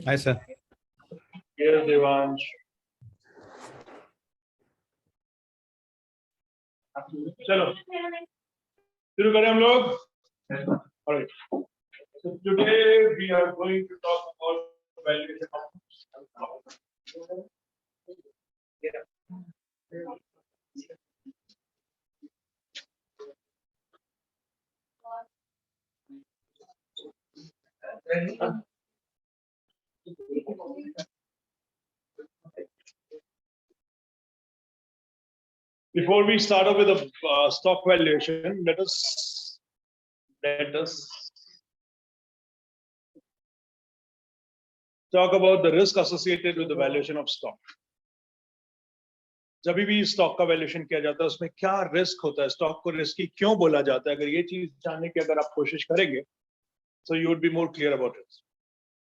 Hi, sir. Yes, Devansh. चलो शुरू करें हम लोग. Alright. So today we are going to talk about valuation of. Before we start off with the stock valuation, let us talk about the risk associated with the valuation of stock. जब भी stock का valuation किया जाता है उसमें क्या risk होता है, स्टॉक को रिस्की क्यों बोला जाता है, अगर ये चीज जानने की अगर आप कोशिश करेंगे so you would be more clear about it.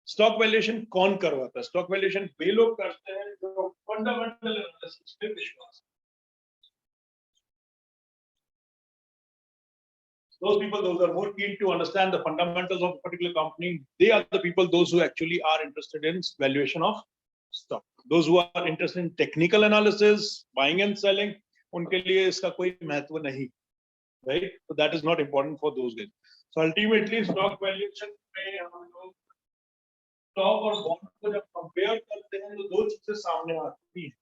Stock valuation कौन करवाता है? स्टॉक वैल्यूएशन वे लोग करते हैं जो फंडामेंटल एनालिसिस पे विश्वास. Those people, those are more keen to understand the fundamentals of a particular company. They are the people, those who actually are interested in valuation of stock. Those who are interested in technical analysis, buying and selling, उनके लिए इसका कोई महत्व नहीं, right? So that is not important for those guys. So ultimately, stock valuation में हम लोग stock और bond को जब compare करते हैं तो दो चीजें सामने आती हैं.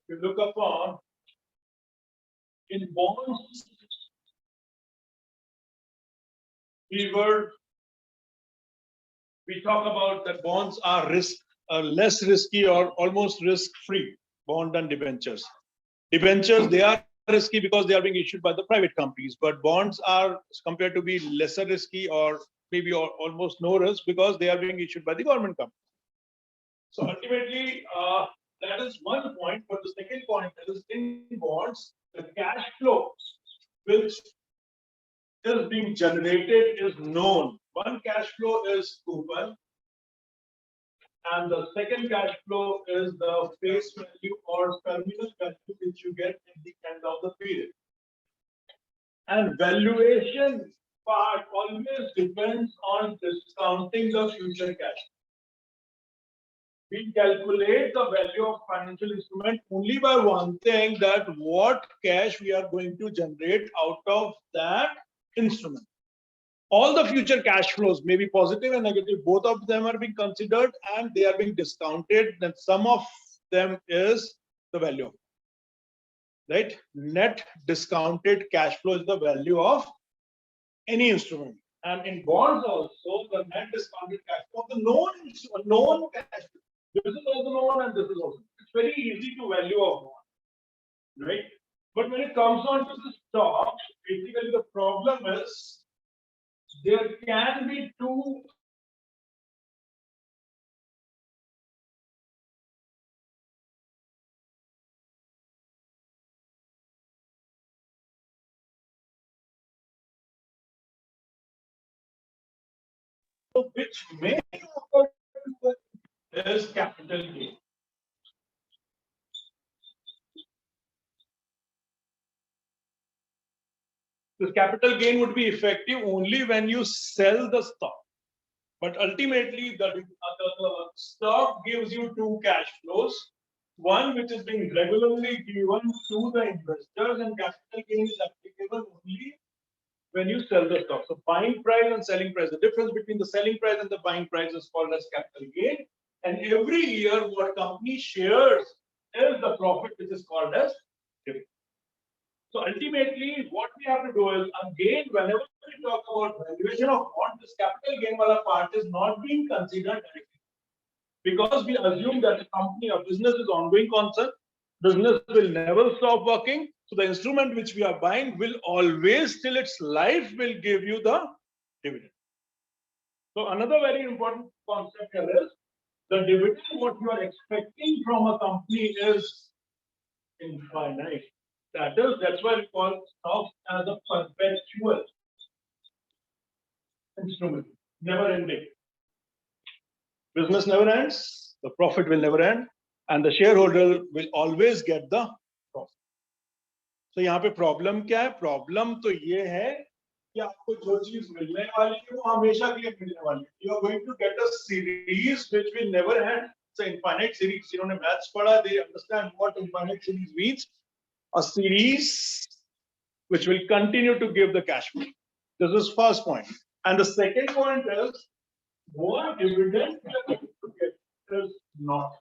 If you look upon in bonds, we talk about that bonds are less risky or almost risk-free, bond than debentures. Debentures, they are risky because they are being issued by the private companies, but bonds are compared to be lesser risky or maybe almost no risk because they are being issued by the government company. So ultimately, that is one point. But the second point is in bonds, the cash flow which is being generated is known. One cash flow is coupon, and the second cash flow is the face value or terminal value which you get at the end of the period. And valuation part always depends on discounting the future cash. We calculate the value of financial instrument only by one thing, that what cash we are going to generate out of that instrument. All the future cash flows may be positive and negative, both of them are being considered and they are being discounted. Then sum of them is the value, right? Net discounted cash flow is the value of any instrument. And in bonds also, the net discounted cash flow, the known cash flow. This is also known and this is also. It's very easy to value a bond, right? But when it comes on to the stock, basically the problem is there can be two which may occur is capital gain. This capital gain would be effective only when you sell the stock. But ultimately, the stock gives you two cash flows. One which is being regularly given to the investors, and capital gain is applicable only when you sell the stock. So buying price and selling price, the difference between the selling price and the buying price is called as capital gain. And every year what company shares is the profit which is called as dividend. So ultimately what we have to do is, again, whenever we talk about valuation of bond, this capital gain wala part is not being considered directly. Because we assume that a company or business is ongoing concern, business will never stop working. So the instrument which we are buying will always, till its life, will give you the dividend. So another very important concept here is the dividend what you are expecting from a company is infinite. That's why we call stocks as a perpetual instrument, never ending. Business never ends, the profit will never end, and the shareholder will always get the profit. So यहाँ पे problem क्या है? Problem तो ये है कि आपको जो चीज मिलने वाली है वो हमेशा के लिए मिलने वाली है. You are going to get a series which we never had. It's an infinite series. जिन्होंने मैथ्स पढ़ा, they understand what infinite series means. A series which will continue to give the cash flow. This is first point. And the second point is what dividend we are going to get is not.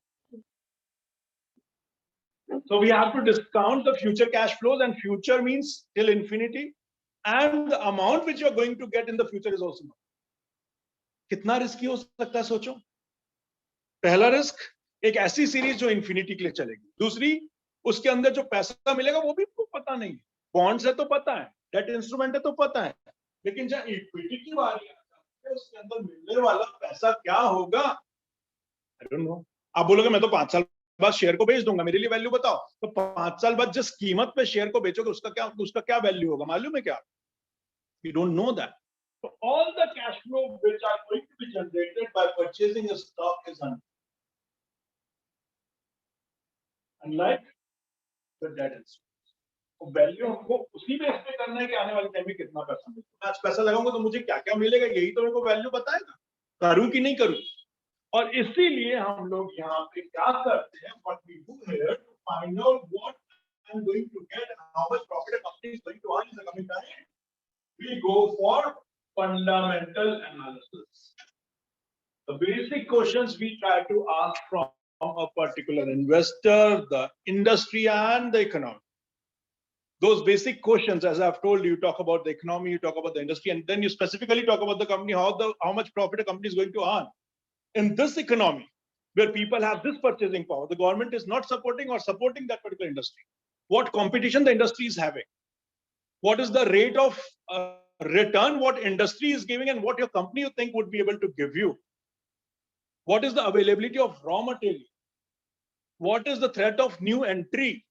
So we have to discount the future cash flows, and future means till infinity, and the amount which you are going to get in the future is also not. कितना risky हो सकता है सोचो. पहला risk एक ऐसी series जो infinity के लिए चलेगी. दूसरी, उसके अंदर जो पैसा मिलेगा वो भी आपको पता नहीं है. बॉन्ड्स है तो पता है, डेट इंस्ट्रूमेंट है तो पता है, लेकिन जब इक्विटी की बारी आती है उसके अंदर मिलने वाला पैसा क्या होगा, आई डोंट नो. आप बोलोगे मैं तो 5 साल बाद शेयर को बेच दूंगा, मेरे लिए वैल्यू बताओ. तो 5 साल बाद जिस कीमत पे शेयर को बेचोगे उसका क्या वैल्यू होगा मालूम है क्या? You don't know that. So all the cash flow which are going to be generated by purchasing a stock is unlike the debt instruments. तो वैल्यू हमको उसी बेस पे करना है कि आने वाले टाइम में कितना पैसा मिलेगा. आज पैसा लगाऊंगा तो मुझे क्या क्या मिलेगा, यही तो मेरे को वैल्यू बताएगा. करूं कि नहीं करूं. और इसीलिए हम लोग यहाँ पे क्या करते हैं, what we do here to find out what I'm going to get and how much profit a company is going to earn in the coming time, we go for fundamental analysis. The basic questions we try to ask from a particular investor, the industry, and the economy. Those basic questions, as I've told you, talk about the economy, you talk about the industry, and then you specifically talk about the company, how much profit a company is going to earn. In this economy, where people have this purchasing power, the government is not supporting or supporting that particular industry. What competition the industry is having? What is the rate of return what industry is giving and what your company you think would be able to give you? What is the availability of raw material? What is the threat of new entry?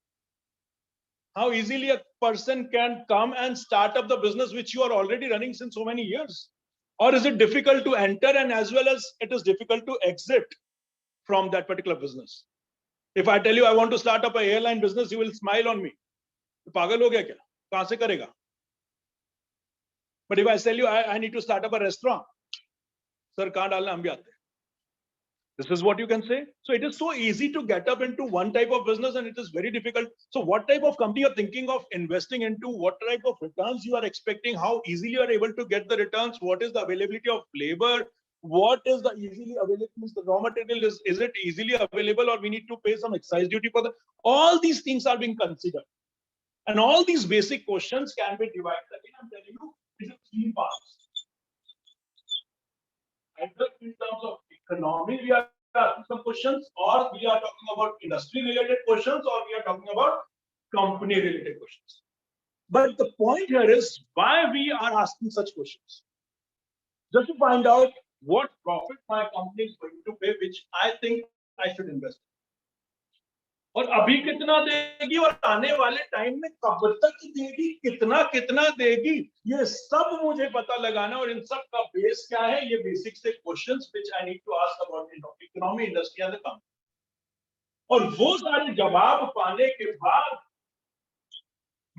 How easily a person can come and start up the business which you are already running since so many years? Or is it difficult to enter and as well as it is difficult to exit from that particular business? If I tell you I want to start up an airline business, you will smile on me. पागल हो गया क्या? कहां से करेगा? But if I tell you I need to start up a restaurant, sir, कहां डालना हम भी आते हैं. This is what you can say. So it is so easy to get up into one type of business and it is very difficult. So what type of company you're thinking of investing into, what type of returns you are expecting, how easily you are able to get the returns, what is the availability of labor, what is the easily available, the raw material, is it easily available or we need to pay some excise duty for that? All these things are being considered. And all these basic questions can be divided. Again, I'm telling you, into 3 parts. Either in terms of economy, we are asking some questions, or we are talking about industry-related questions, or we are talking about company-related questions. But the point here is why we are asking such questions. Just to find out what profit my company is going to pay, which I think I should invest. और अभी कितना देगी और आने वाले time में कब तक देगी, कितना देगी, ये सब मुझे पता लगाना. और इन सब का बेस क्या है, ये बेसिक से questions which I need to ask about economy, industry and the company. और वो सारे जवाब पाने के बाद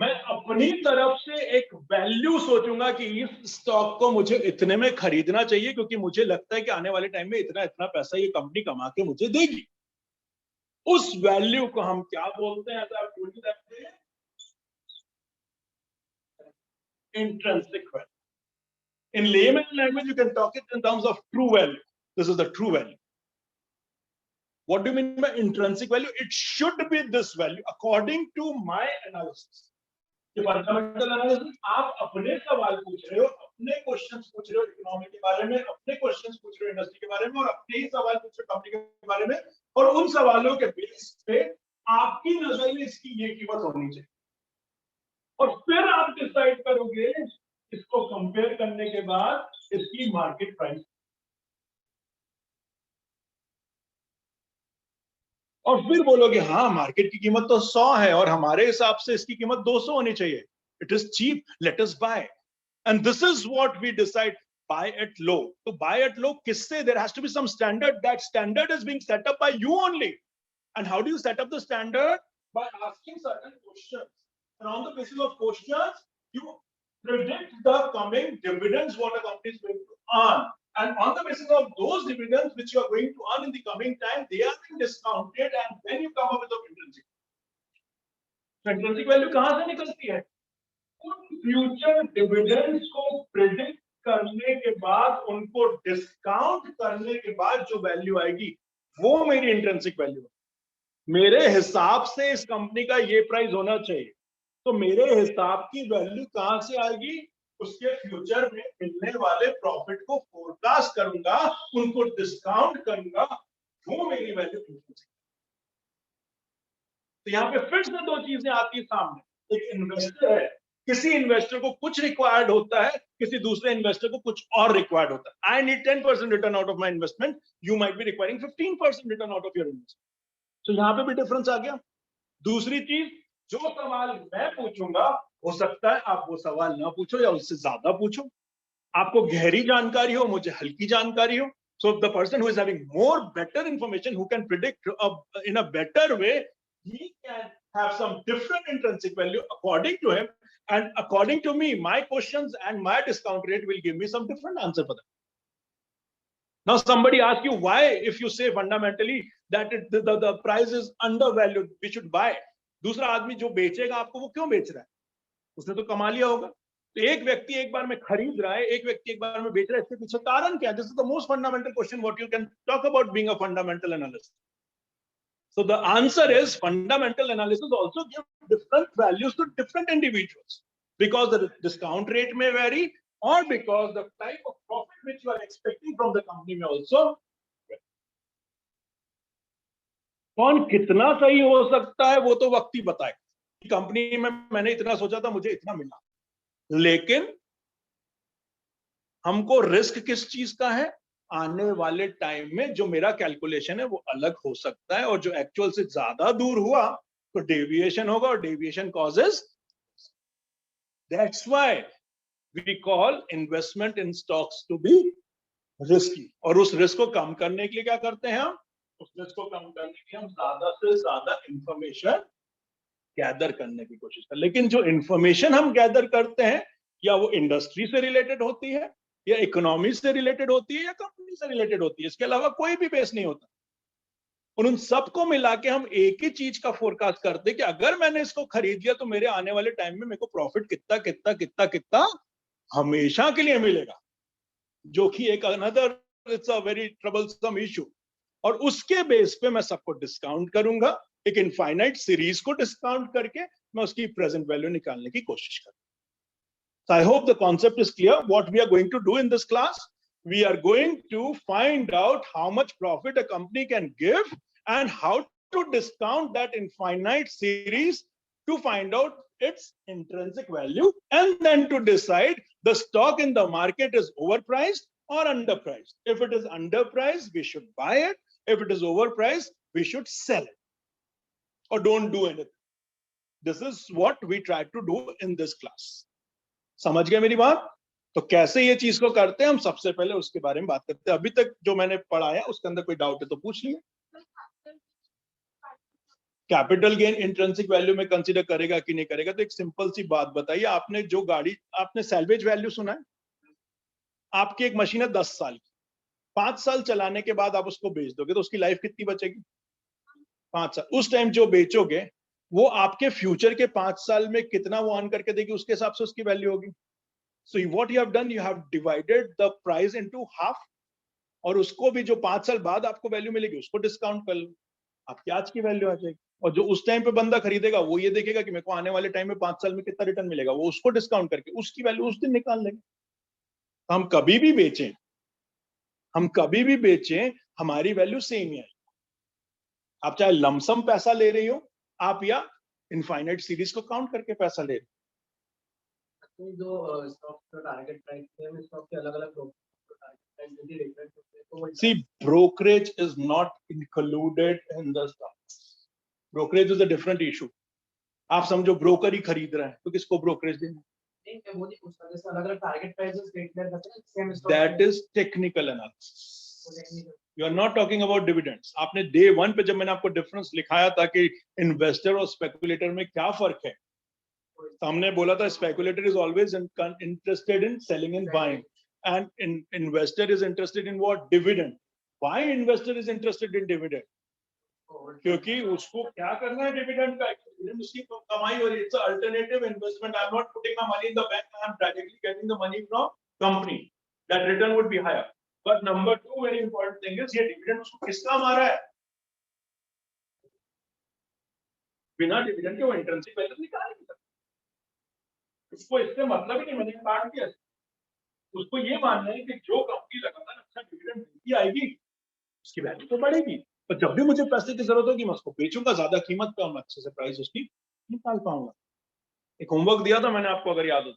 मैं अपनी तरफ से एक वैल्यू सोचूंगा कि इस स्टॉक को मुझे इतने में खरीदना चाहिए क्योंकि मुझे लगता है कि आने वाले टाइम में इतना पैसा ये कंपनी कमा के मुझे देगी. उस वैल्यू को हम क्या बोलते हैं? Intrinsic value. In layman language, you can talk it in terms of true value. This is the true value. What do you mean by intrinsic value? It should be this value according to my analysis. Fundamental analysis, आप अपने सवाल पूछ रहे हो, अपने questions पूछ रहे हो इकोनॉमी के बारे में, अपने क्वेश्चंस पूछ रहे हो इंडस्ट्री के बारे में, और अपने ही सवाल पूछ रहे हो कंपनी के बारे में, और उन सवालों के बेस पे आपकी नजर में इसकी ये कीमत होनी चाहिए. और फिर आप डिसाइड करोगे इसको कंपेयर करने के बाद इसकी मार्केट प्राइस. और फिर बोलोगे हाँ मार्केट की कीमत तो 100 है और हमारे हिसाब से इसकी कीमत 200 होनी चाहिए. It is cheap, let us buy. And this is what we decide, buy at low. To buy at low, kisse, there has to be some standard. That standard is being set up by you only. And how do you set up the standard? By asking certain questions. And on the basis of questions, you predict the coming dividends what a company is going to earn, and on the basis of those dividends which you are going to earn in the coming time, they are being discounted, and then you come up with the intrinsic. So intrinsic value कहां से निकलती है? उन future dividends को predict करने के बाद, उनको डिस्काउंट करने के बाद जो वैल्यू आएगी वो मेरी इंट्रिंसिक वैल्यू है। मेरे हिसाब से इस कंपनी का ये प्राइस होना चाहिए, तो मेरे हिसाब की वैल्यू कहां से आएगी? उसके फ्यूचर में मिलने वाले प्रॉफिट को फोरकास्ट करूंगा, उनको डिस्काउंट करूंगा, वो मेरी वैल्यू इंट्रिंसिक। तो यहाँ पे फिर से दो चीजें आती है सामने। एक इन्वेस्टर है, किसी इन्वेस्टर को कुछ रिक्वायर्ड होता है, किसी दूसरे इन्वेस्टर को कुछ और रिक्वायर्ड होता है। I need 10% return out of my investment, you might be requiring 15% return out of your investment. तो यहाँ पे भी डिफरेंस आ गया। दूसरी चीज, जो सवाल मैं पूछूंगा हो सकता है आप वो सवाल ना पूछो या उससे ज्यादा पूछो, आपको गहरी जानकारी हो, मुझे हल्की जानकारी हो। So the person who is having more better information, who can predict in a better way, he can have some different intrinsic value according to him, and according to me, my questions and my discount rate will give me some different answer for that. Now somebody asks you why, if you say fundamentally that the price is undervalued, we should buy. दूसरा आदमी जो बेचेगा आपको, वो क्यों बेच रहा है? उसने तो कमा लिया होगा। तो एक व्यक्ति एक बार में खरीद रहा है, एक व्यक्ति एक बार में बेच रहा है, इसके पीछे कारण क्या है? This is the most fundamental question what you can talk about being a fundamental analyst. So the answer is fundamental analysis also gives different values to different individuals, because the discount rate may vary, or because the type of profit which you are expecting from the company may also vary. कौन कितना सही हो सकता है वो तो वक्त ही बताएगा। कंपनी में मैंने इतना सोचा था, मुझे इतना मिला, लेकिन हमको रिस्क किस चीज का है? आने वाले टाइम में जो मेरा कैलकुलेशन है वो अलग हो सकता है, और जो एक्चुअल से ज्यादा दूर हुआ तो डेविएशन होगा, और deviation causes, that's why we call investment in stocks to be risky. और उस रिस्क को कम करने के लिए क्या करते हैं हम? उस रिस्क को कम करने के लिए हम ज्यादा से ज्यादा इंफॉर्मेशन गैदर करने की कोशिश करते हैं। लेकिन जो इंफॉर्मेशन हम गैदर करते हैं, या वो इंडस्ट्री से रिलेटेड होती है, या इकोनॉमी से रिलेटेड होती है, या कंपनी से रिलेटेड होती है, इसके अलावा कोई भी बेस नहीं होता। और उन सबको मिला के हम एक ही चीज का फोरकास्ट करते हैं कि अगर मैंने इसको खरीद लिया तो मेरे आने वाले टाइम में मेरे को प्रॉफिट कितना कितना कितना कितना हमेशा के लिए मिलेगा, जो कि एक another, it's a very troublesome issue. और उसके बेस पे मैं सबको डिस्काउंट करूंगा, एक इनफाइनाइट सीरीज को डिस्काउंट करके मैं उसकी प्रेजेंट वैल्यू निकालने की कोशिश करूंगा। So I hope the concept is clear. What we are going to do in this class, we are going to find out how much profit a company can give and how to discount that infinite series to find out its intrinsic value, and then to decide the stock in the market is overpriced or underpriced. If it is underpriced, we should buy it. If it is overpriced, we should sell it or don't do anything. This is what we try to do in this class. समझ गए मेरी बात? तो कैसे ये चीज को करते हैं हम सबसे पहले उसके बारे में बात करते हैं। अभी तक जो मैंने पढ़ाया उसके अंदर कोई डाउट है तो पूछ लिए। कैपिटल गेन इंट्रिंसिक वैल्यू में कंसीडर करेगा कि नहीं करेगा? तो एक सिंपल सी बात बताइए, आपने जो गाड़ी, आपने सैल्वेज वैल्यू सुना है? आपकी एक मशीन है 10 साल की, 5 साल चलाने के बाद आप उसको बेच दोगे तो उसकी लाइफ कितनी बचेगी? 5 साल। उस टाइम जो बेचोगे वो आपके फ्यूचर के 5 साल में कितना वो अर्न करके देगी, उसके हिसाब से उसकी वैल्यू होगी। So what you have done, you have divided the price into half, और उसको भी जो 5 साल बाद आपको वैल्यू मिलेगी उसको डिस्काउंट कर लो, आपकी आज की वैल्यू आ जाएगी। और जो उस टाइम पे बंदा खरीदेगा वो ये देखेगा कि मेरे को आने वाले टाइम में 5 साल में कितना रिटर्न मिलेगा, वो उसको डिस्काउंट करके उसकी वैल्यू उस दिन निकाल लेंगे। तो हम कभी भी बेचें हमारी वैल्यू सेम ही आएगी। आप चाहे लमसम पैसा ले रही हो आप, या इनफाइनाइट सीरीज को काउंट करके पैसा ले रहे हो। जो स्टॉक का टारगेट प्राइस है, स्टॉक के अलग-अलग टारगेट प्राइस यदि रेफरेंस होते हैं, See, brokerage is not included in the stock. Brokerage is a different issue. आप समझो ब्रोकर ही खरीद रहे हैं तो किसको ब्रोकरेज देना? नहीं, मैं वो नहीं पूछता, जैसे अलग-अलग टारगेट प्राइसेस डिक्लेयर करते हैं same stock. That is technical analysis. You are not talking about dividends. आपने day 1 पे जब मैंने आपको डिफरेंस लिखाया था कि इन्वेस्टर और स्पेकुलेटर में क्या फर्क है, हमने बोला था speculator is always interested in selling and buying, and investor is interested in what? Dividend. Why investor is interested in dividend? क्योंकि उसको क्या करना है डिविडेंड का, डिविडेंड उसकी कमाई हो रही है. It's alternative investment. I am not putting my money in the bank, I am directly getting the money from company. That return would be higher. But number 2 very important thing is ये dividend उसको किसका मारा है? बिना dividend के वो intrinsic value निकाल नहीं सकता. उसको इससे मतलब ही नहीं, मैंने काट दिया. उसको ये मानना है कि जो कंपनी लगातार अच्छा डिविडेंड देती आएगी उसकी वैल्यू तो बढ़ेगी, पर जब भी मुझे पैसे की जरूरत होगी मैं उसको बेचूंगा ज्यादा कीमत पे और मैं अच्छे से प्राइस उसकी निकाल पाऊंगा. एक होमवर्क दिया था मैंने आपको, अगर याद हो,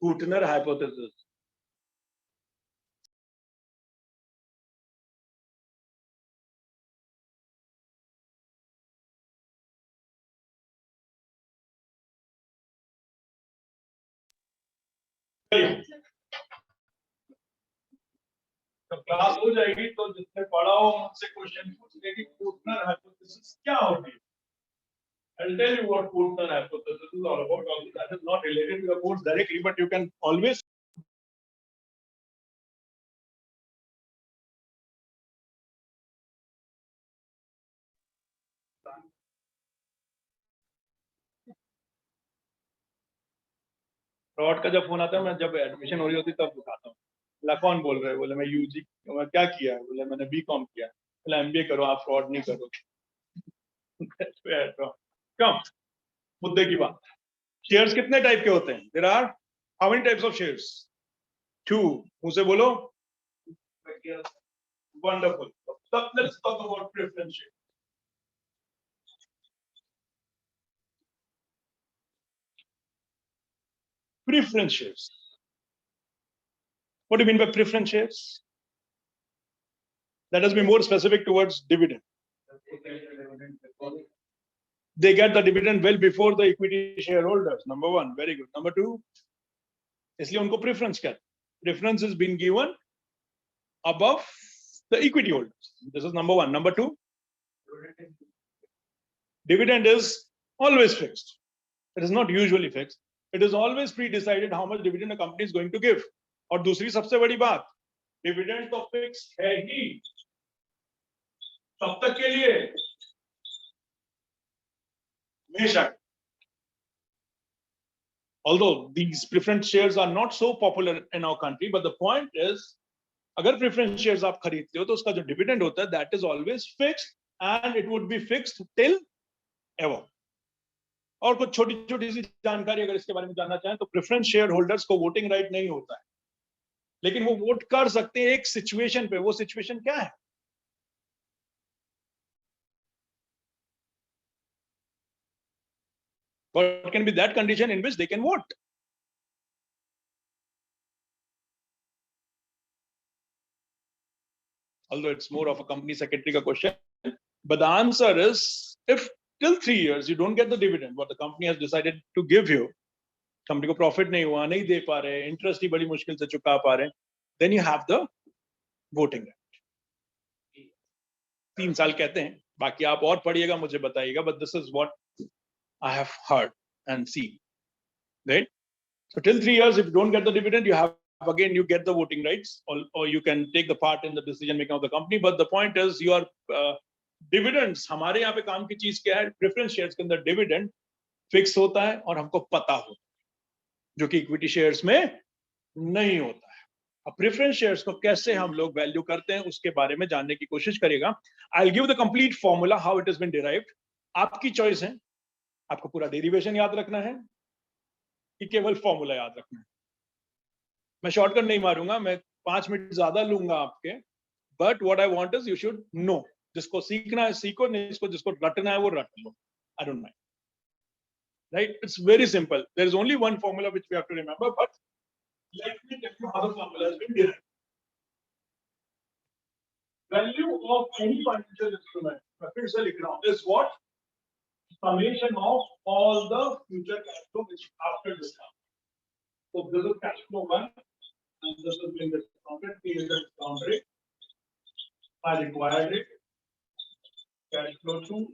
कूटनर हाइपोथेसिस. जब क्लास हो जाएगी तो जिसने पढ़ा हो मुझसे क्वेश्चन पूछने की कूटनर हाइपोथेसिस क्या होती है. I'll tell you what Kootner hypothesis is all about. Although that is not related to the course directly, but you can always. Fraud का जब फोन आता है, मैं जब एडमिशन हो रही होती तब उठाता हूँ. बोला कौन बोल रहे हैं? बोले मैं यूजी. मैं क्या किया है? बोले मैंने बीकॉम किया. बोला एमबीए करो, आप फ्रॉड नहीं करोगे. कम मुद्दे की बात. शेयर्स कितने टाइप के होते हैं? There are how many types of shares? 2. मुझसे बोलो. वंडरफुल. तब let's talk about preference share. Preference shares. What do you mean by preference shares? Let us be more specific towards dividend. They get the dividend well before the equity shareholders. Number 1, very good. Number 2, इसलिए उनको preference कहते हैं. Preference is being given above the equity holders. This is number 1. Number 2, dividend is always fixed. It is not usually fixed. It is always pre-decided how much dividend a company is going to give. और दूसरी सबसे बड़ी बात, dividend तो fix है ही तब तक के लिए हमेशा. Although these preference shares are not so popular in our country, but the point is, अगर preference shares आप खरीदते हो तो उसका जो डिविडेंड होता है that is always fixed and it would be fixed till ever. और कुछ छोटी छोटी सी जानकारी अगर इसके बारे में जानना चाहें तो प्रेफरेंस शेयर होल्डर्स को वोटिंग राइट नहीं होता है, लेकिन वो वोट कर सकते हैं एक सिचुएशन पे. वो सिचुएशन क्या है? What can be that condition in which they can vote? Although it's more of a company secretary question, but the answer is, if till 3 years you don't get the dividend what the company has decided to give you, company को profit नहीं हुआ, नहीं दे पा रहे, interest ही बड़ी मुश्किल से चुका पा रहे, then you have the voting right. 3 साल कहते हैं, बाकी आप और पढ़िएगा, मुझे बताइएगा, but this is what I have heard and seen, right? So till 3 years, if you don't get the dividend, you have, again, you get the voting rights, or you can take the part in the decision making of the company. But the point is, your dividends, हमारे यहाँ पे काम की चीज क्या है? Preference shares के अंदर dividend fix होता है और हमको पता होता है, जो कि इक्विटी शेयर्स में नहीं होता है. अब प्रेफरेंस शेयर्स को कैसे हम लोग वैल्यू करते हैं उसके बारे में जानने की कोशिश करेगा. I will give the complete formula how it has been derived. आपकी चॉइस है, आपको पूरा डेरिवेशन याद रखना है कि केवल फॉर्मूला याद रखना है. मैं शॉर्टकट नहीं मारूंगा, मैं 5 मिनट ज्यादा लूंगा आपके, but what I want is you should know. जिसको सीखना है सीखो, नहीं जिसको रटना है वो रट लो. I don't mind. Right? It's very simple. There is only one formula which we have to remember, but let me tell you how the formula has been derived. Value of any financial instrument, is what? Summation of all the future cash flow which after discount. So this is cash flow 1, and this is being discounted. P is the discount rate, I required it. Cash flow 2,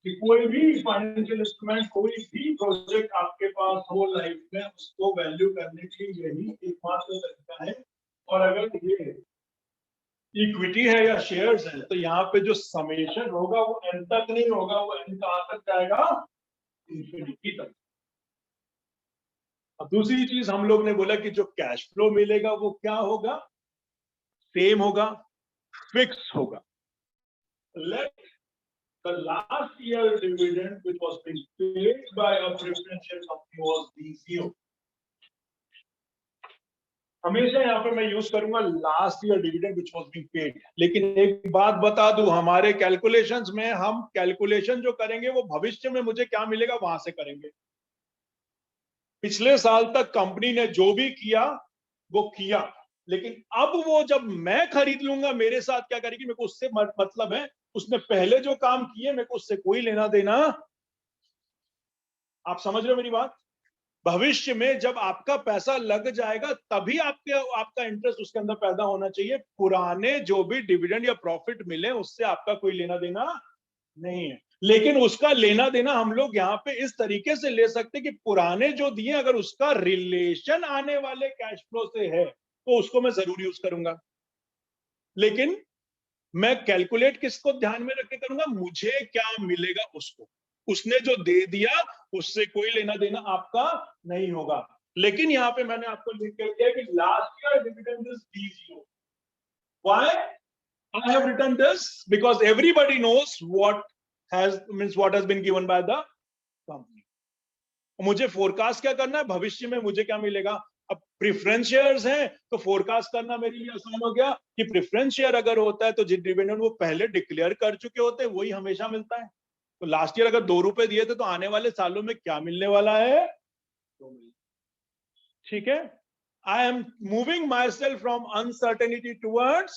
कि कोई भी financial instrument, कोई भी project आपके पास हो life में, उसको value करने की यही एकमात्र तरीका है। और अगर ये इक्विटी है या शेयर्स है, तो यहाँ पे जो समेशन होगा वो एन तक नहीं होगा, वो एन कहां तक जाएगा, इंफिनिटी तक। अब दूसरी चीज हम लोग ने बोला कि जो कैश फ्लो मिलेगा वो क्या होगा, सेम होगा, फिक्स होगा। Let the last year dividend which was being paid by a preferential company was D0. हमेशा यहाँ पे मैं यूज करूंगा last year dividend which was being paid. लेकिन एक बात बता दूं, हमारे कैलकुलेशंस में हम कैलकुलेशन जो करेंगे वो भविष्य में मुझे क्या मिलेगा वहां से करेंगे। पिछले साल तक कंपनी ने जो भी किया वो किया, लेकिन अब वो जब मैं खरीद लूंगा मेरे साथ क्या करेगी, मेरे को उससे मतलब है, उसने पहले जो काम किए मेरे को उससे कोई लेना देना। आप समझ रहे हो मेरी बात? भविष्य में जब आपका पैसा लग जाएगा तभी आपका इंटरेस्ट उसके अंदर पैदा होना चाहिए। पुराने जो भी डिविडेंड या प्रॉफिट मिले उससे आपका कोई लेना देना नहीं है। लेकिन उसका लेना देना हम लोग यहाँ पे इस तरीके से ले सकते कि पुराने जो दिए अगर उसका रिलेशन आने वाले कैश फ्लो से है तो उसको मैं जरूर यूज करूंगा। लेकिन मैं कैलकुलेट किसको ध्यान में रख के करूंगा, मुझे क्या मिलेगा उसको। उसने जो दे दिया उससे कोई लेना देना आपका नहीं होगा। लेकिन यहाँ पे मैंने आपको लिख कर दिया कि last year dividend is D0। Why I have written this? Because everybody knows what has been given by the company। मुझे फोरकास्ट क्या करना है, भविष्य में मुझे क्या मिलेगा। अब प्रेफरेंस शेयर्स हैं तो फोरकास्ट करना मेरे लिए आसान हो गया कि प्रेफरेंस शेयर अगर होता है तो जिस डिविडेंड वो पहले डिक्लेयर कर चुके होते हैं वही हमेशा मिलता है। तो लास्ट ईयर अगर 2 रुपए दिए थे तो आने वाले सालों में क्या मिलने वाला है, ठीक है। I am moving my self from uncertainty towards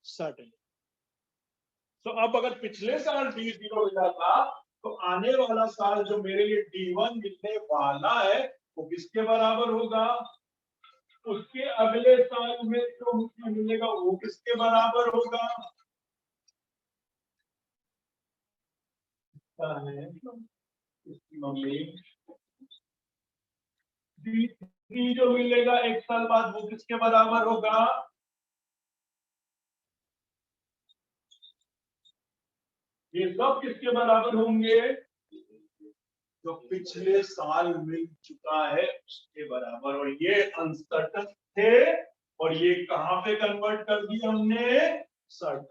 certainty. तो अब अगर पिछले साल D0 मिला था तो आने वाला साल जो मेरे लिए D1 मिलने वाला है वो किसके बराबर होगा, उसके अगले साल में जो मुझे मिलेगा वो किसके बराबर होगा। इसकी मम्मी D3 जो मिलेगा एक साल बाद वो किसके बराबर होगा, ये सब किसके बराबर होंगे, जो पिछले साल मिल चुका है उसके बराबर। और ये अनसर्टन थे और ये कहां पे कन्वर्ट कर दिया हमने, सर्टन।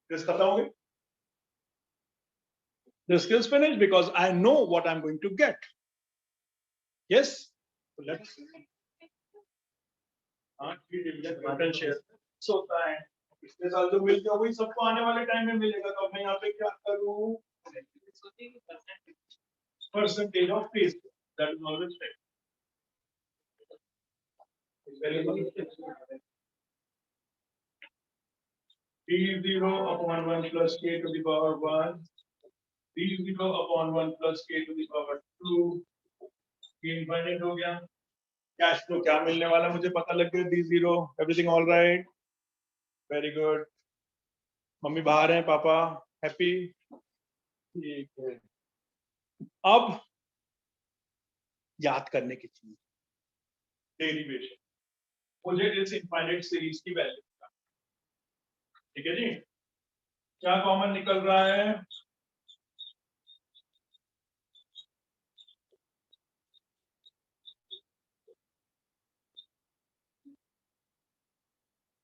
दिस खत्म हो गई। This is finished because I know what I'm going to get. Yes, so let's return share होता है। पिछले साल जो मिल गया वही सबको आने वाले टाइम में मिलेगा। तो मैं यहाँ पे क्या करूँ, percentage of face that is always D0 upon 1 plus k to the power 1, D0 upon 1 plus k to the power 2, ये इनफाइनाइट हो गया। कैश फ्लो क्या मिलने वाला मुझे पता लग गया, D0। Everything all right, very good. Mummy बाहर हैं, पापा हैप्पी, ठीक है। अब याद करने की चीज, डेरिवेशन। मुझे इस इनफाइनाइट सीरीज की वैल्यू, ठीक है जी। क्या कॉमन निकल रहा है,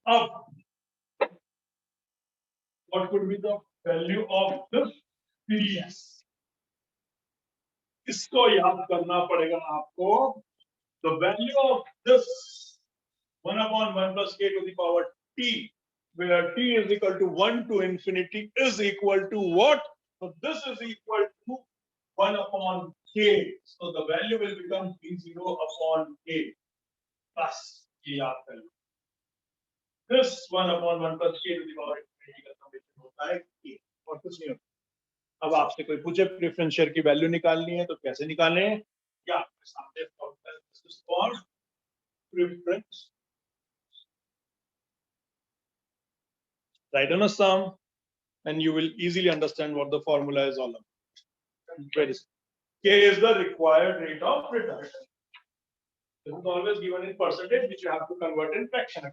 अब what could be the value of this series, इसको याद करना पड़ेगा आपको। The value of this 1 upon 1 plus k to the power t, where t is equal to 1 to infinity is equal to what? So this is equal to 1 upon k. So the value will become d0 upon k. बस ये याद कर लो। This 1 upon 1 plus k to the power infinity का summation होता है k, और कुछ नहीं होता। अब आपसे कोई पूछे प्रेफरेंस शेयर की वैल्यू निकालनी है तो कैसे निकालें, क्या आपके सामने formula preference, write on a sum and you will easily understand what the formula is all about. Very simple. K is the required rate of return. This is always given in percentage, which you have to convert in fraction.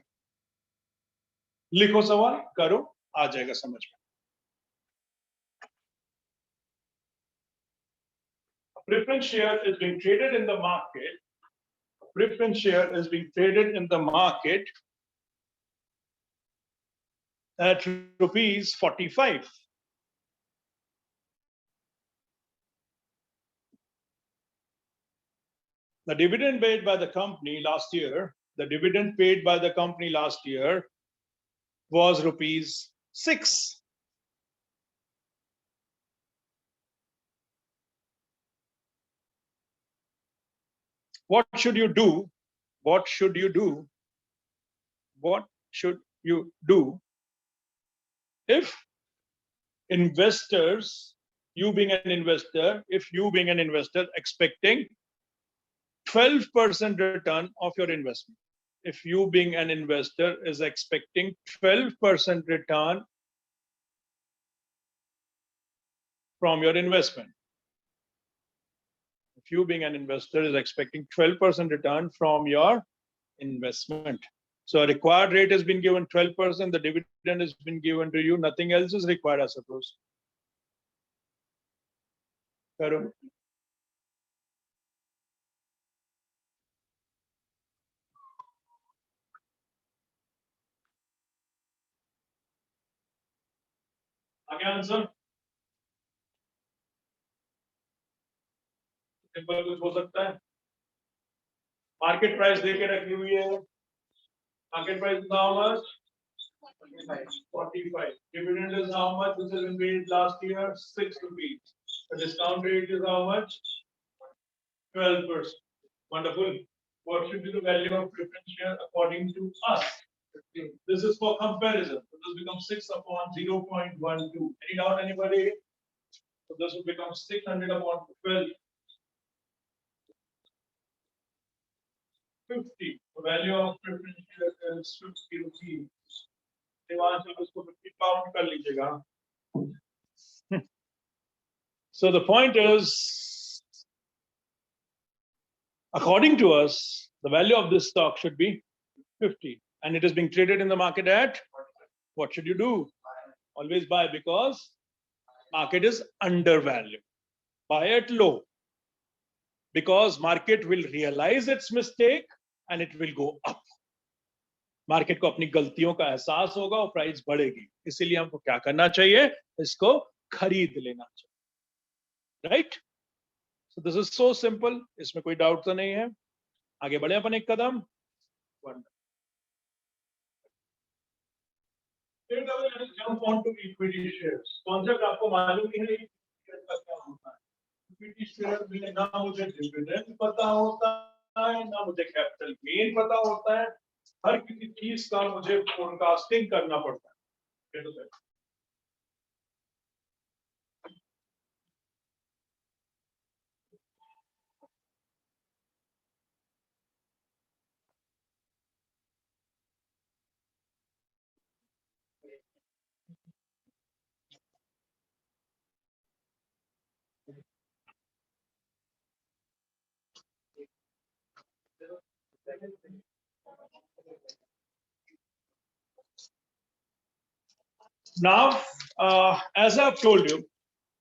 लिखो सवाल करो, आ जाएगा समझ में. A preference share is being traded in the market. A preference share is being traded in the market at rupees 45. The dividend paid by the company last year, was rupees 6. What should you do? What should you do? What should you do if investors, you being an investor, expecting 12% return of your investment? If you being an investor is expecting 12% return from your investment. If you being an investor is expecting 12% return from your investment. So a required rate has been given 12%, the dividend has been given to you, nothing else is required, I suppose. Karun? आगे answer simple कुछ हो सकता है. Market price देके रखी हुई है. Market price how much? 45. Dividend is how much? This has been paid last year, 6 rupees. The discount rate is how much? 12%. Wonderful. What should be the value of preference share according to us? This is for comparison. So this becomes 6 upon 0.12. Any doubt, anybody? So this will become 600 upon 12. 50. The value of preference share is 50 rupees. उसको 50 pound कर लीजिएगा. So the point is, according to us, the value of this stock should be 50, and it is being traded in the market at, what should you do? Always buy, because market is undervalued. Buy at low, because market will realize its mistake and it will go up. Market को अपनी गलतियों का एहसास होगा और price बढ़ेगी. इसीलिए हमको क्या करना चाहिए? इसको खरीद लेना चाहिए. Right? So this is so simple. इसमें कोई डाउट तो नहीं है. आगे बढ़े अपन एक कदम. Jump on to equity shares. Concept आपको मालूम ही है क्या होता है. इक्विटी शेयर में ना मुझे डिविडेंड पता होता है, ना मुझे कैपिटल गेन पता होता है. हर किसी चीज का मुझे फोरकास्टिंग करना पड़ता है. Now, as I've told you,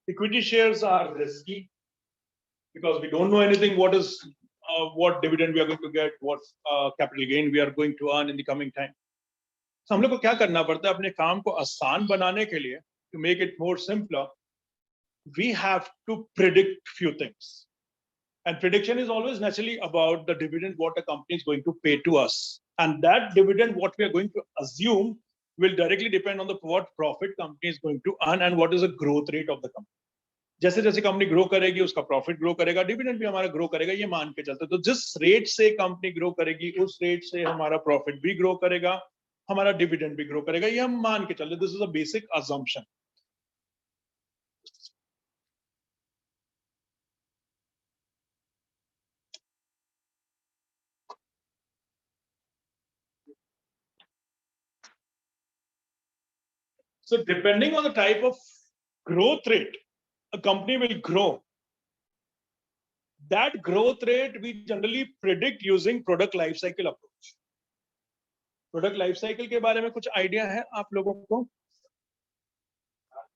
equity shares are risky because we don't know anything what dividend we are going to get, what capital gain we are going to earn in the coming time. So हम लोग को क्या करना पड़ता है अपने काम को आसान बनाने के लिए, to make it more simpler, we have to predict few things. And prediction is always naturally about the dividend what a company is going to pay to us. And that dividend what we are going to assume will directly depend on the what profit company is going to earn and what is the growth rate of the company. जैसे जैसे company grow करेगी उसका profit grow करेगा, dividend भी हमारा grow करेगा, ये मान के चलते. तो जिस रेट से कंपनी ग्रो करेगी उस रेट से हमारा प्रॉफिट भी ग्रो करेगा, हमारा डिविडेंड भी ग्रो करेगा, ये हम मान के चलते. This is a basic assumption. So depending on the type of growth rate a company will grow, that growth rate we generally predict using product life cycle approach. Product life cycle के बारे में कुछ idea है आप लोगों को?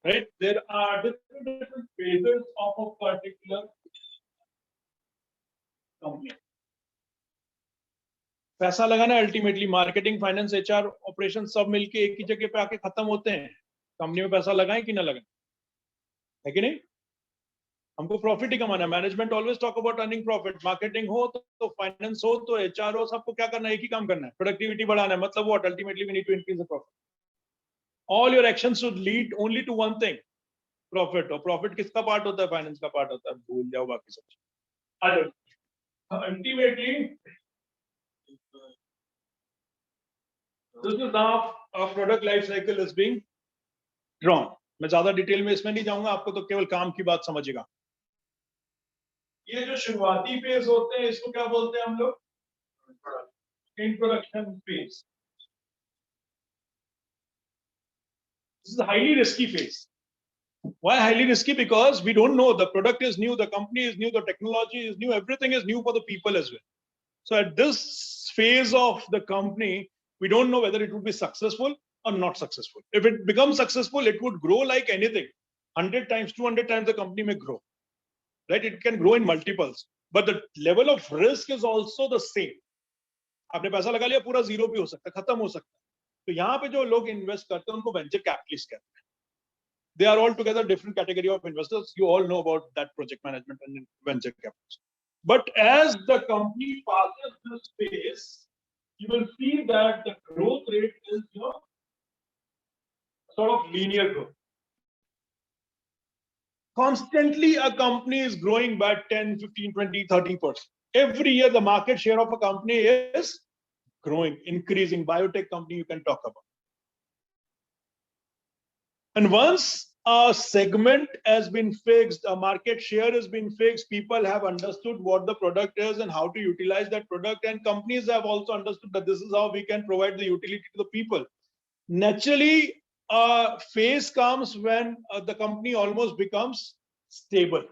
Right? There are different phases of a particular company. पैसा लगाना ultimately marketing, finance, HR, operation सब मिलके एक ही जगह पे आके खत्म होते हैं. कंपनी में पैसा लगाएं कि ना लगाएं, है कि नहीं? हमको प्रॉफिट ही कमाना है. Management always talk about earning profit. Marketing हो तो फाइनेंस हो तो एचआर हो, सबको क्या करना है? एक ही काम करना है, प्रोडक्टिविटी बढ़ाना है. मतलब what? Ultimately we need to increase the profit. All your actions should lead only to one thing, profit. और प्रॉफिट किसका पार्ट होता है? फाइनेंस का पार्ट होता है. भूल जाओ बाकी सब. Ultimately this is how a product life cycle is being drawn. मैं ज्यादा डिटेल में इसमें नहीं जाऊंगा, आपको तो केवल काम की बात समझेगा. ये जो शुरुआती फेज होते हैं इसको क्या बोलते हैं हम लोग? Introduction phase. This is a highly risky phase. Why highly risky? Because we don't know, the product is new, the company is new, the technology is new, everything is new for the people as well. So at this phase of the company, we don't know whether it would be successful or not successful. If it becomes successful, it would grow like anything. 100 times, 200 times the company may grow. Right? It can grow in multiples. But the level of risk is also the same. आपने पैसा लगा लिया, पूरा zero भी हो सकता है, खत्म हो सकता है. तो यहाँ पे जो लोग इन्वेस्ट करते हैं उनको वेंचर कैपिटलिस्ट कहते हैं. They are all together different category of investors. You all know about that, project management and venture capitalists. But as the company passes this phase, you will see that the growth rate is sort of linear growth. Constantly a company is growing by 10, 15, 20, 30%. Every year the market share of a company is growing, increasing. Biotech company you can talk about. And once a segment has been fixed, a market share has been fixed, people have understood what the product is and how to utilize that product, and companies have also understood that this is how we can provide the utility to the people. Naturally, a phase comes when the company almost becomes stable.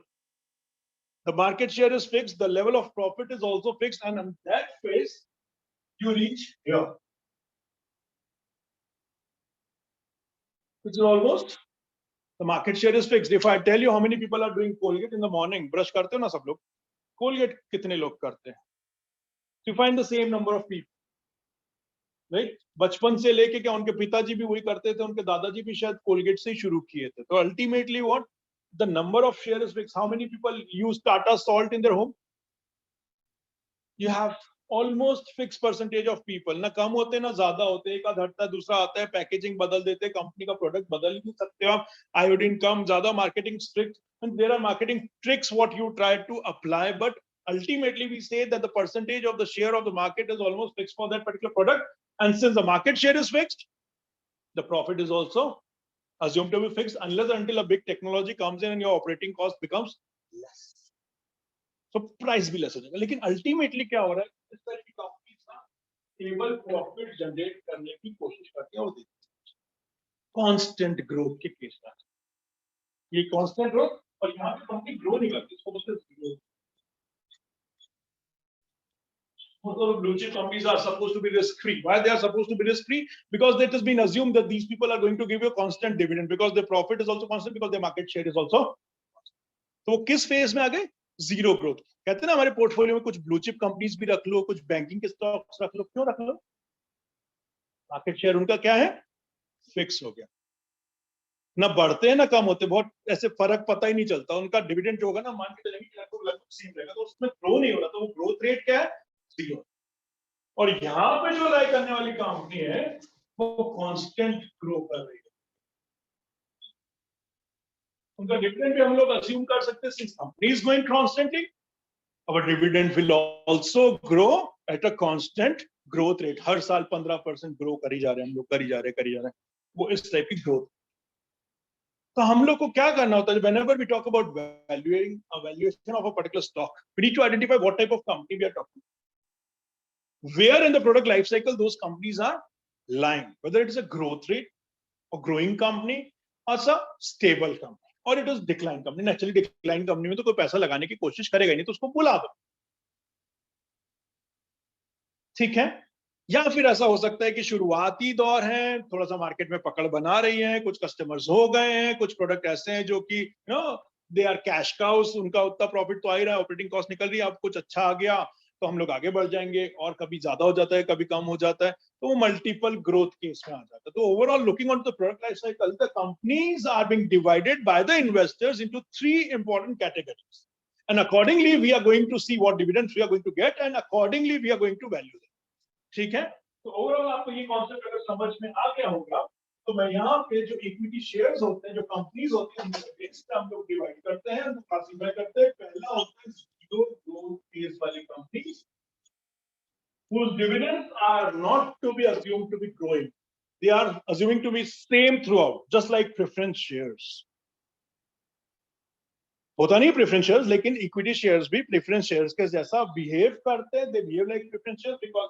The market share is fixed, the level of profit is also fixed, and in that phase, you reach here. Which is almost, the market share is fixed. If I tell you how many people are doing Colgate in the morning, brush karte ho na sab log, Colgate kitne log karte hain? So you find the same number of people, right? बचपन से लेके क्या उनके पिताजी भी वही करते थे, उनके दादाजी भी शायद Colgate से ही शुरू किए थे. तो ultimately what? The number of share is fixed. How many people use Tata Salt in their home? You have almost fixed percentage of people. ना कम होते ना ज्यादा होते, एक आध हटता दूसरा आता है, पैकेजिंग बदल देते, कंपनी का प्रोडक्ट बदल नहीं सकते आप, आयोडीन कम ज्यादा, marketing strict, and there are marketing tricks what you try to apply, but ultimately we say that the percentage of the share of the market is almost fixed for that particular product, and since the market share is fixed, the profit is also assumed to be fixed unless until a big technology comes in and your operating cost becomes less. So price भी less हो जाएगा. लेकिन ultimately क्या हो रहा है? इस तरह की कंपनीज ना stable profit generate करने की कोशिश करती है और देती है. Constant growth के केस में ये constant growth, और यहाँ पे कंपनी ग्रो नहीं करती, इसको बोलते हैं growth. Most of the blue chip companies are supposed to be risk free. Why they are supposed to be risk free? Because it has been assumed that these people are going to give you a constant dividend, because their profit is also constant, because their market share is also. तो वो किस phase में आ गए? Zero growth. कहते हैं ना हमारे portfolio में कुछ ब्लू चिप कंपनीज भी रख लो, कुछ बैंकिंग के स्टॉक्स रख लो. क्यों रख लो? मार्केट शेयर उनका क्या है? फिक्स हो गया. ना बढ़ते हैं ना कम होते, बहुत ऐसे फर्क पता ही नहीं चलता. उनका डिविडेंड जो होगा ना, मान के चलेंगे लगभग सेम रहेगा, तो उसमें ग्रो नहीं हो रहा, तो वो ग्रोथ रेट क्या है? जीरो. और यहाँ पे जो राय करने वाली कंपनी है वो कांस्टेंट ग्रो कर रही है. उनका डिविडेंड भी हम लोग अज्यूम कर सकते हैं, since company is growing constantly, our dividend will also grow at a constant growth rate. हर साल 15% ग्रो करी जा रहे हैं हम लोग, करी जा रहे हैं, वो इस टाइप की ग्रोथ. तो हम लोग को क्या करना होता है? whenever we talk about valuation of a particular stock, we need to identify what type of company we are talking about. Where in the product life cycle those companies are lying, whether it is a growth rate or growing company or a stable company. और it is decline company. Naturally decline company में तो कोई पैसा लगाने की कोशिश करेगा नहीं, तो उसको बुला दो, ठीक है। या फिर ऐसा हो सकता है कि शुरुआती दौर है, थोड़ा सा मार्केट में पकड़ बना रही है, कुछ कस्टमर्स हो गए हैं, कुछ प्रोडक्ट ऐसे हैं जो कि दे आर कैश काउस, उनका उतना प्रॉफिट तो आ ही रहा है, ऑपरेटिंग कॉस्ट निकल रही है, अब कुछ अच्छा आ गया तो हम लोग आगे बढ़ जाएंगे, और कभी ज्यादा हो जाता है, कभी कम हो जाता है, तो वो मल्टीपल ग्रोथ केस में आ जाता है। तो overall looking on the product life cycle, the companies are being divided by the investors into 3 important categories, and accordingly we are going to see what dividends we are going to get, and accordingly we are going to value them, ठीक है। तो overall आपको ये concept अगर समझ में आ गया होगा, तो मैं यहाँ पे जो इक्विटी शेयर्स होते हैं, जो कंपनीज होती हैं, उनको बेस पे हम लोग डिवाइड करते हैं, उनको क्लासिफाई करते हैं। पहला होता है जीरो ग्रोथ फेज वाली companies, whose dividends are not to be assumed to be growing, they are assuming to be same throughout, just like preference shares। होता नहीं प्रेफरेंस शेयर्स, लेकिन इक्विटी शेयर्स भी प्रेफरेंस शेयर्स के जैसा behave करते हैं। They behave like preference shares because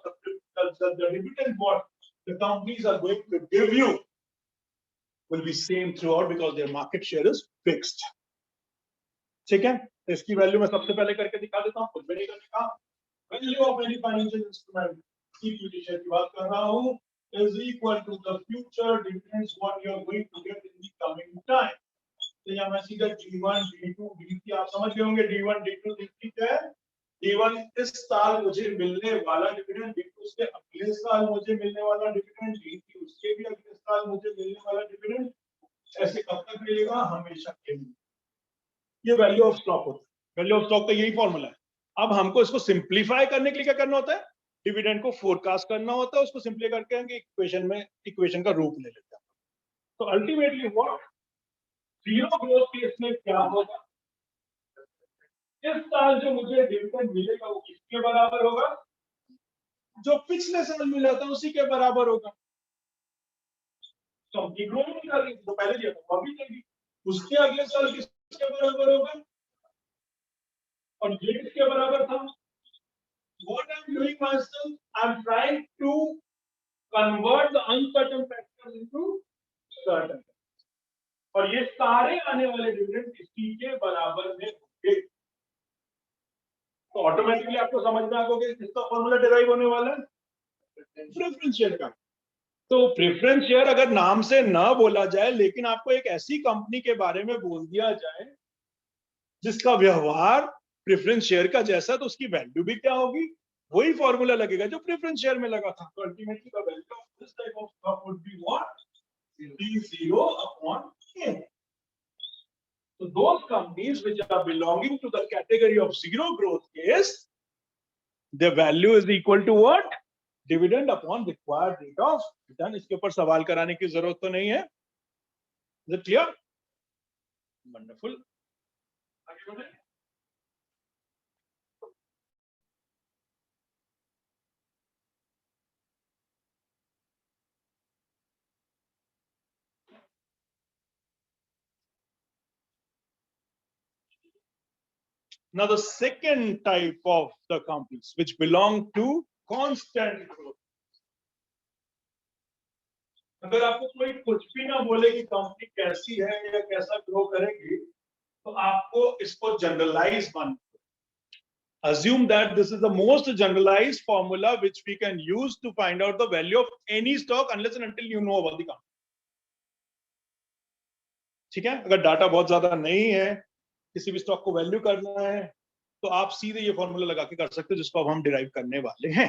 the dividend what the companies are going to give you will be same throughout because their market share is fixed, ठीक है। तो इसकी value मैं सबसे पहले करके दिखा देता हूं, कुछ भी नहीं करने का। Value of any financial instrument, equity share की बात कर रहा हूं, is equal to the future dividends what you are going to get in the coming time। तो यहाँ मैं सीधा D1, D2, D3 आप समझ गए होंगे। D1, D2, D3 क्या है? D1 इस साल मुझे मिलने वाला डिविडेंड, D2 उसके अगले साल मुझे मिलने वाला डिविडेंड, D3 उसके भी अगले साल मुझे मिलने वाला डिविडेंड। ऐसे कब तक मिलेगा? हमेशा के लिए। ये वैल्यू ऑफ स्टॉक होता है। वैल्यू ऑफ स्टॉक का यही फॉर्मूला है। अब हमको इसको सिंप्लीफाई करने के लिए क्या करना होता है? डिविडेंड को फोरकास्ट करना होता है, उसको सिंप्लीफाई करके इक्वेशन का रूप ले लेते हैं। तो ultimately what zero growth case में क्या होगा? इस साल जो मुझे डिविडेंड मिलेगा वो किसके बराबर होगा? जो पिछले साल मिला था उसी के बराबर होगा। तो ग्रो नहीं कर रही तो पहले दिया था अभी देगी, उसके अगले साल किसके बराबर होगा? और ये किसके बराबर था? What I'm doing myself, I'm trying to convert the uncertain factors into certain, और ये सारे आने वाले डिविडेंड इसी के बराबर में होंगे। तो ऑटोमेटिकली आपको समझ में आ गया कि किसका फॉर्मूला डिराइव होने वाला है? प्रेफरेंस शेयर का। तो प्रेफरेंस शेयर अगर नाम से ना बोला जाए, लेकिन आपको एक ऐसी कंपनी के बारे में बोल दिया जाए जिसका व्यवहार प्रेफरेंस शेयर का जैसा, तो उसकी वैल्यू भी क्या होगी? वही फॉर्मूला लगेगा जो प्रेफरेंस शेयर में लगा था। तो ultimately the value of this type of stock would be what? D0 upon K। So those companies which are belonging to the category of zero growth case, their value is equal to what? Dividend upon required rate of return। इसके ऊपर सवाल कराने की जरूरत तो नहीं है। Is it clear? Wonderful। आगे बढ़े। Now the second type of the companies which belong to constant growth। अगर आपको कोई कुछ भी ना बोले कि कंपनी कैसी है या कैसा ग्रो करेगी, तो आपको इसको जनरलाइज मान, assume that this is the most generalized formula which we can use to find out the value of any stock unless and until you know about the company। ठीक है। अगर डाटा बहुत ज्यादा नहीं है, किसी भी स्टॉक को वैल्यू करना है, तो आप सीधे ये फॉर्मूला लगा के कर सकते हो, जिसको अब हम डिराइव करने वाले हैं।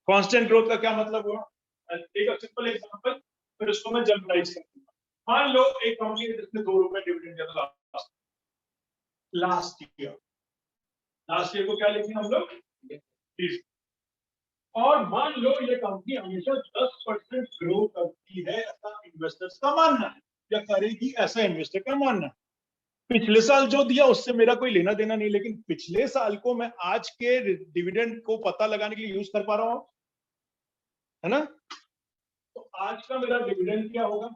कांस्टेंट ग्रोथ का क्या मतलब हुआ? एक सिंपल एग्जांपल, फिर उसको मैं जनरलाइज करता हूं। मान लो एक कंपनी है जिसने 2 रुपए डिविडेंड दिया था लास्ट ईयर। लास्ट ईयर को क्या लिखेंगे हम लोग? और मान लो ये कंपनी हमेशा 10% ग्रो करती है, ऐसा इन्वेस्टर्स का मानना है, या करेगी ऐसा इन्वेस्टर का मानना है। पिछले साल जो दिया उससे मेरा कोई लेना देना नहीं, लेकिन पिछले साल को मैं आज के डिविडेंड को पता लगाने के लिए यूज कर पा रहा हूं, है ना। तो आज का मेरा डिविडेंड क्या होगा?